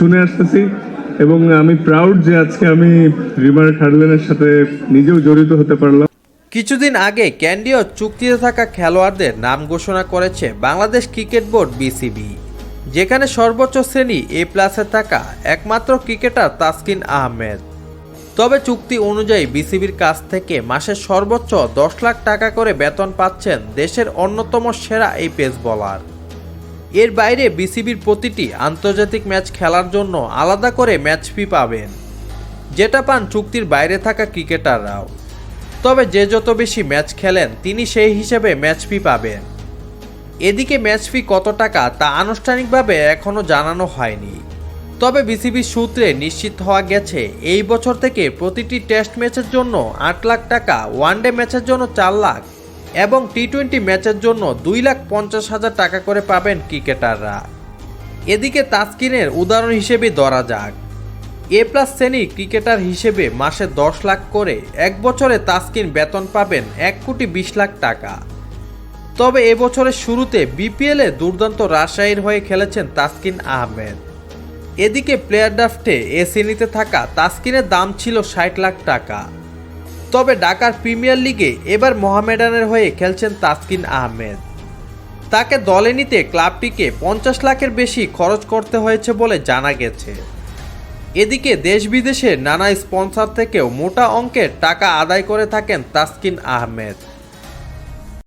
শুনে আসতেছি এবং আমি প্রাউড যে আজকে আমি রিমার খারলেনের সাথে নিজেও জড়িত হতে পারলাম। কিছুদিন আগে ক্যান্ডিও চুক্তিতে থাকা খেলোয়াড়দের নাম ঘোষণা করেছে বাংলাদেশ ক্রিকেট বোর্ড বিসিবি, যেখানে সর্বোচ্চ শ্রেণী A+ থাকা একমাত্র ক্রিকেটার তাসকিন আহমেদ। তবে চুক্তি অনুযায়ী বিসিবির কাছ থেকে মাসে সর্বোচ্চ 10 লাখ টাকা করে বেতন পাচ্ছেন দেশের অন্যতম সেরা এই পেস বোলার। এর বাইরে বিসিবির প্রতিটি আন্তর্জাতিক ম্যাচ খেলার জন্য আলাদা করে ম্যাচ ফি পাবেন, যেটা পান চুক্তির বাইরে থাকা ক্রিকেটাররাও। তবে যে যত বেশি ম্যাচ খেলেন তিনি সেই হিসেবে ম্যাচ ফি পাবেন। এদিকে ম্যাচ ফি কত টাকা তা আনুষ্ঠানিকভাবে এখনও জানানো হয়নি। তবে বিসিবির সূত্রে নিশ্চিত হওয়া গেছে এই বছর থেকে প্রতিটি টেস্ট ম্যাচের জন্য 8 লাখ টাকা, ওয়ানডে ম্যাচের জন্য 4 লাখ এবং টি-20 ম্যাচের জন্য 2,50,000 টাকা করে পাবেন ক্রিকেটাররা। এদিকে তাসকিনের উদাহরণ হিসেবে ধরা যাক, A+ শ্রেণীর ক্রিকেটার হিসেবে মাসে 10 লাখ করে এক বছরে তাসকিন বেতন পাবেন 1,20,00,000 টাকা। তবে এবছরের শুরুতে বিপিএলে দুর্দান্ত রাজশাহীর হয়ে খেলেছেন তাসকিন আহমেদ। এদিকে প্লেয়ার ড্রাফটে এ শ্রেণীতে থাকা তাসকিনের দাম ছিল 60 লাখ টাকা। তবে ঢাকার প্রিমিয়ার লিগে এবার মোহামেডানের হয়ে খেলছেন তাসকিন আহমেদ। তাকে দলে নিতে ক্লাবটিকে 50 লাখের বেশি খরচ করতে হয়েছে বলে জানা গেছে। এদিকে দেশ বিদেশের নানা স্পন্সর থেকেও মোটা অঙ্কের টাকা আদায় করে থাকেন তাসকিন আহমেদ।